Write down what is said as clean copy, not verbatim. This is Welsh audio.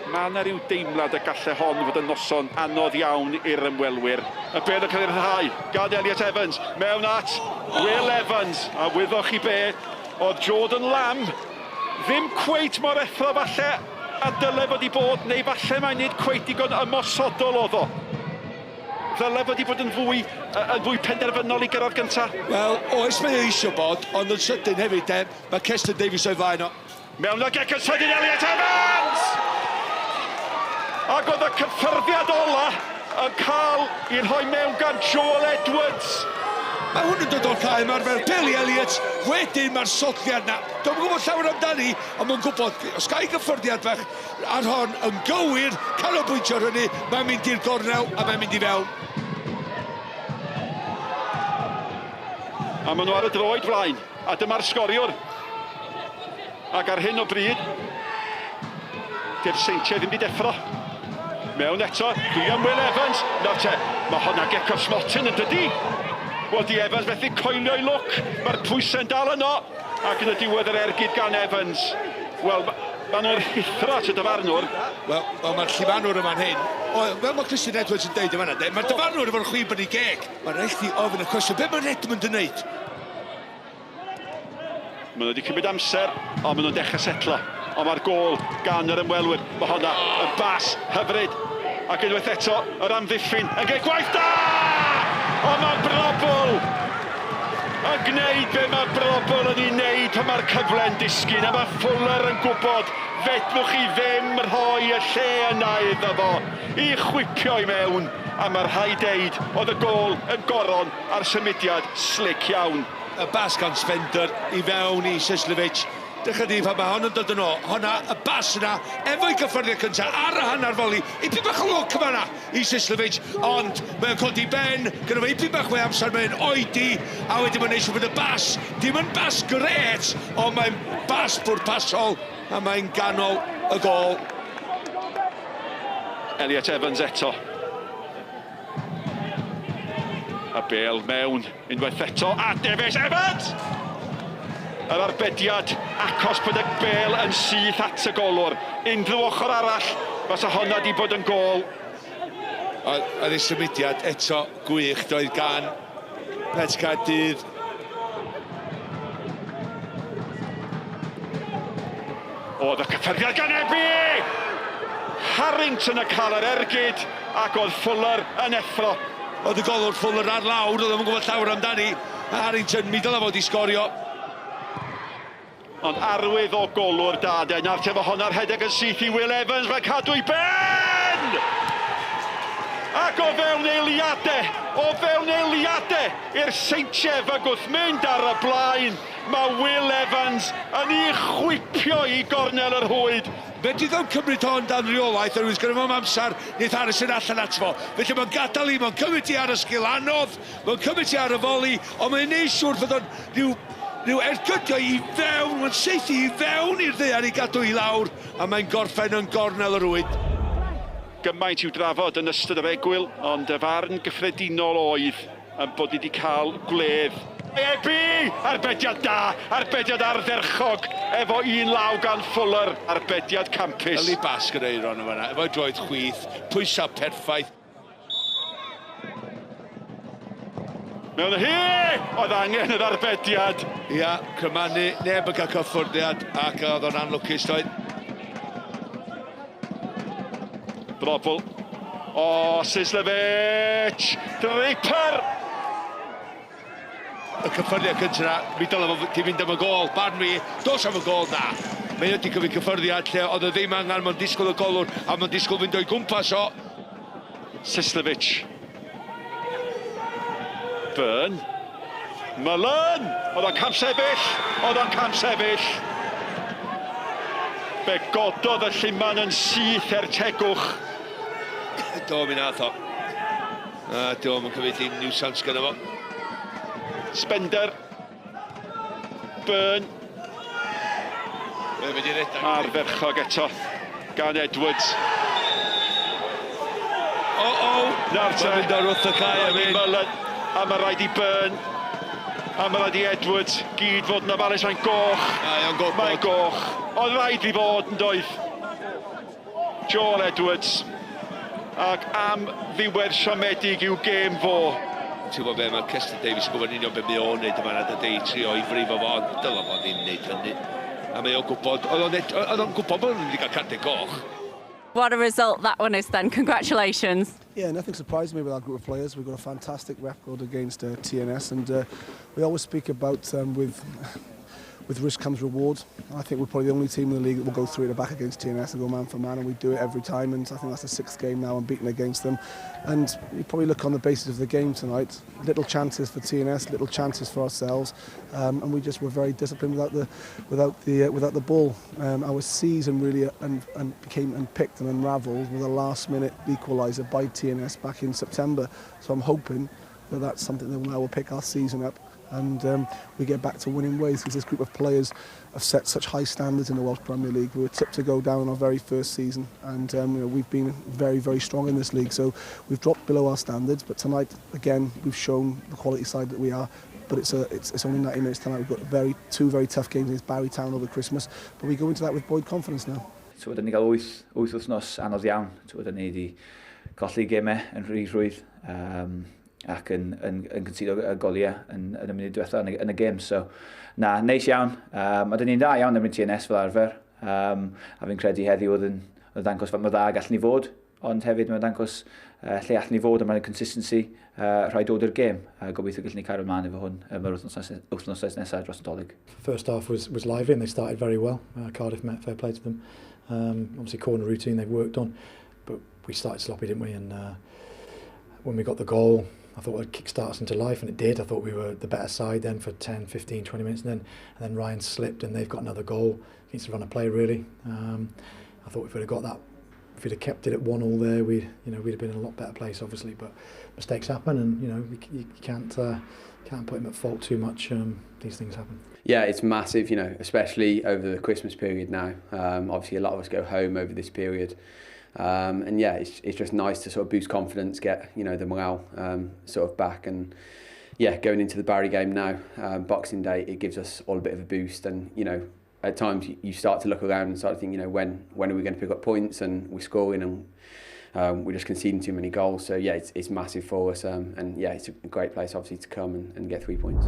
Mae yna ryw deimlad y gallai hon fod yn noson anodd iawn i'r ymwelwyr. Y bel yn cael ei rhai, gan Elliot Evans, mewn at Will Evans. A wyddwch chi be, oedd Jordan Lamb ddim cweit mor effro falle a dyle fod i bod, neu falle mae'n nid cweit digon ymosodol oedd o. Ddyle fod i bod yn fwy penderfynol i gyrraedd gyntaf. Wel, oes mae eisiau bod, ond yn sydyn hefyd, mae Cestyn Davies o'i flaen o. Mewn ag yn sydyn Elliot Evans! Ac oedd y cyffyrddiad ola yn cael i'n rhoi mewn gan Joel Edwards. Mae hwn yn dod o'r cael ymarfer Billy Elliott, wedyn mae'r sotliad na. Dwi'n gwybod llawer amdani, ond mae'n gwybod, os gael gyffyrddiad fach ar hon yn gywir, canolbwyntio ar hynny, mae'n mynd i'r gornel a mae'n mynd i fewn. A maen nhw ar y droed flaen, a dyma'r sgoriwr. Ac ar hyn o bryd, di'r Seintiau ddim wedi deffro. Mewn eto, dwi am Will Evans. Nawr te, mae honna Geco Smotin yn dydi. Wel, di Evans methu coelio i look. Mae'r pwysau'n dal yno. Ac yn y diwedd yr ergyd gan Evans. Wel, mae nhw'n rhithro at y dyfarnwr. Wel, mae'r llifanwr yma'n hyn. Fel mae Christian Edwards yn deud yma, mae'r dyfarnwr efo'r chwib yn ei geg. Mae'n rhaid i ofyn y cwestiwn, be mae Edmund yn neud? Maen nhw wedi cymryd amser, ond maen nhw'n dechrau setlo. Ond mae'r gôl gan yr ymwelwyr. Mae honna yn bas hyfryd. Ac unwaith eto, yr amddiffyn yn gwneud gwaith da! Ond mae Brobl yn gwneud be mae Brobl yn ei wneud pan mae'r cyfle'n disgyn. A mae Fuller yn gwybod fedrwch chi ddim rhoi y lle yna iddo fo i chwipio i mewn. A mae'r rhaid deud oedd y gôl yn goron a'r symudiad slick iawn. Y bas gan Spender i fewn i Sislevic. Dechrau di pan mae hon yn dod yn o. Honna, y bas yna, efo'i gyffyrddiad cyntaf ar y hanner foli. Ipyn bach o look yma yna i Sislevic. Ond mae'n codi ben, gyda fe ipyn bach o amser, mae'n oedi. A wedyn mae'n eisiau bod y bas. Dim yn bas gret, ond mae'n bas bwrpasol. A mae'n ganol y gol. Elliot Evans eto. A bel mewn, unwaith eto, a Davies Evans! Yr arbediad, acos bod y bel yn syth at y golwr. Unrhyw ochr arall, fasa honna di bod yn gol. Oedd ei symudiad eto gwych doedd gan Pets Caerdydd. Oedd y cyffyrddiad gan Ebi! Harrington yn cael yr ergyd, ac oedd Fuller yn effro. Oedd y golwr Fuller ar lawr, oedd yn gwybod llawer amdani. A Harrington, mi dylai fod i sgorio. Ond arwydd o golwr da, nawr te fo honna'r hedeg yn syth i Will Evans, mae'n cadw i ben! Ac o fewn eiliadau, i'r Seintiau fygwth mynd ar y blaen. Mae Will Evans yn ei chwipio i gornel yr hwyd. Fedri ddim cymryd hon dan reolaeth, oherwydd gyda fo'n amser, neith Harrison allan at fo. Felly mae'n gadael i, mae'n cymryd i ar y sgil anodd, mae'n cymryd i ar y foli, ond mae'n neud siŵr fod o'n rhyw ergydio i fewn, mae'n seithi i fewn i'r ddaear i gadw i lawr, a mae'n gorffen yn gornel yr hwyd. Gymaint i'w drafod yn ystod yr egwyl, ond y farn gyffredinol oedd yn bod wedi cael gwledd. Ebi! Arbediad da, arbediad ardderchog, efo un law gan Fuller, arbediad campus. Yli bas gyda i ron yma, efo droed chwith, pwysau perffaith. Mewn y hi! Oedd angen yr arbediad. Ia, cymanu, neb yn cael cyffwrdiad, ac oedd o'n anlwcus doedd. Brobl. O, Sislevic! Draper! Y cyffyrddiad cyntaf, mi dylai fod i fynd am y gol, barn mi, dos am y gol na. Mae wedi cyfyd cyffyrddiad lle oedd o ddim angen, mae'n disgwyl y golwr, a mae'n disgwyl fynd o'i gwmpas o. Sislevic. Byrn. Mullen! Oedd o'n camp sefyll. Be gododd y lliman yn syth tegwch. Do, mi nath o. Do, mae'n cyfyd un niwsans gyda fo. Spender. Byrn. Arferchog eto gan Edwards. Nawr te. Mae'n mynd ar wrth y cae am un. A mae rhaid i Byrn. A mae rhaid i Edwards. Gyd fod yn ofalus, mae'n goch. Mae'n goch. Mae'n goch. Oedd rhaid i fod yn doedd. Joel Edwards. Ac am ddiwedd siomedig i'w gêm fo. Ti'n gwybod be, mae Cester Davies yn gwybod union beth mae o'n neud yma na dydy, trio i frifo fo, ond dyla fo ddim neud hynny. A mae o'n gwybod, oedd o'n gwybod bod nhw'n wedi cael cardiau goch. What a result that one is then. Congratulations. Yeah, nothing surprised me with our group of players. We've got a fantastic record against TNS, and we always speak about with risk comes reward. I think we're probably the only team in the league that will go through at the back against TNS and go man for man, and we do it every time, and I think that's the 6th game now unbeaten against them. And you probably look on the basis of the game tonight, little chances for TNS, little chances for ourselves, and we just were very disciplined without the ball. Our season really became unpicked and unravelled with a last-minute equaliser by TNS back in September. So I'm hoping that that's something that now will pick our season up, and we get back to winning ways, because this group of players have set such high standards in the Welsh Premier League. We were tipped to go down in our very first season, and we've been very, very strong in this league, so we've dropped below our standards, but tonight again we've shown the quality side that we are. But it's only 90 minutes tonight. We've got two very tough games against Barry Town over Christmas, but we go into that with buoyed confidence now. So wedyn ni gael 8 wythnos anodd iawn. So wedyn ni wedi colli gemau yn rhy ac yn cyntiddo y goliau yn y munud diwetha yn y gêm. So, neis iawn. Mae dyn ni'n da iawn yn TNS fel arfer. A fi'n credu heddiw oedd yn dangos fan mae dda gallwn ni fod, ond hefyd mae'n dangos lle allan ni fod a mae'n consistency rhai dod i'r gêm. Gobeithio gallwn ni cael ymlaen efo hwn yr wythnos nesaf dros y Dolig. First half was lively and they started very well. Cardiff met, fair play to them. Obviously corner routine they've worked on, but we started sloppy, didn't we? And when we got the goal, I thought it would kick-start us into life, and it did. I thought we were the better side then for 10, 15, 20 minutes, and then Ryan slipped and they've got another goal against the run of play, really. I thought if we'd have got that, if we'd have kept it at 1-1 there, we'd have been in a lot better place, obviously. But mistakes happen, and you can't put him at fault too much. These things happen. Yeah, it's massive, especially over the Christmas period now. Obviously, a lot of us go home over this period. And yeah, it's just nice to sort of boost confidence, get the morale sort of back, and yeah, going into the Barry game now, Boxing Day, it gives us all a bit of a boost, and at times you start to look around and start to think, when are we going to pick up points, and we're scoring and we're just conceding too many goals. So yeah, it's massive for us, and yeah, it's a great place obviously to come and get 3 points.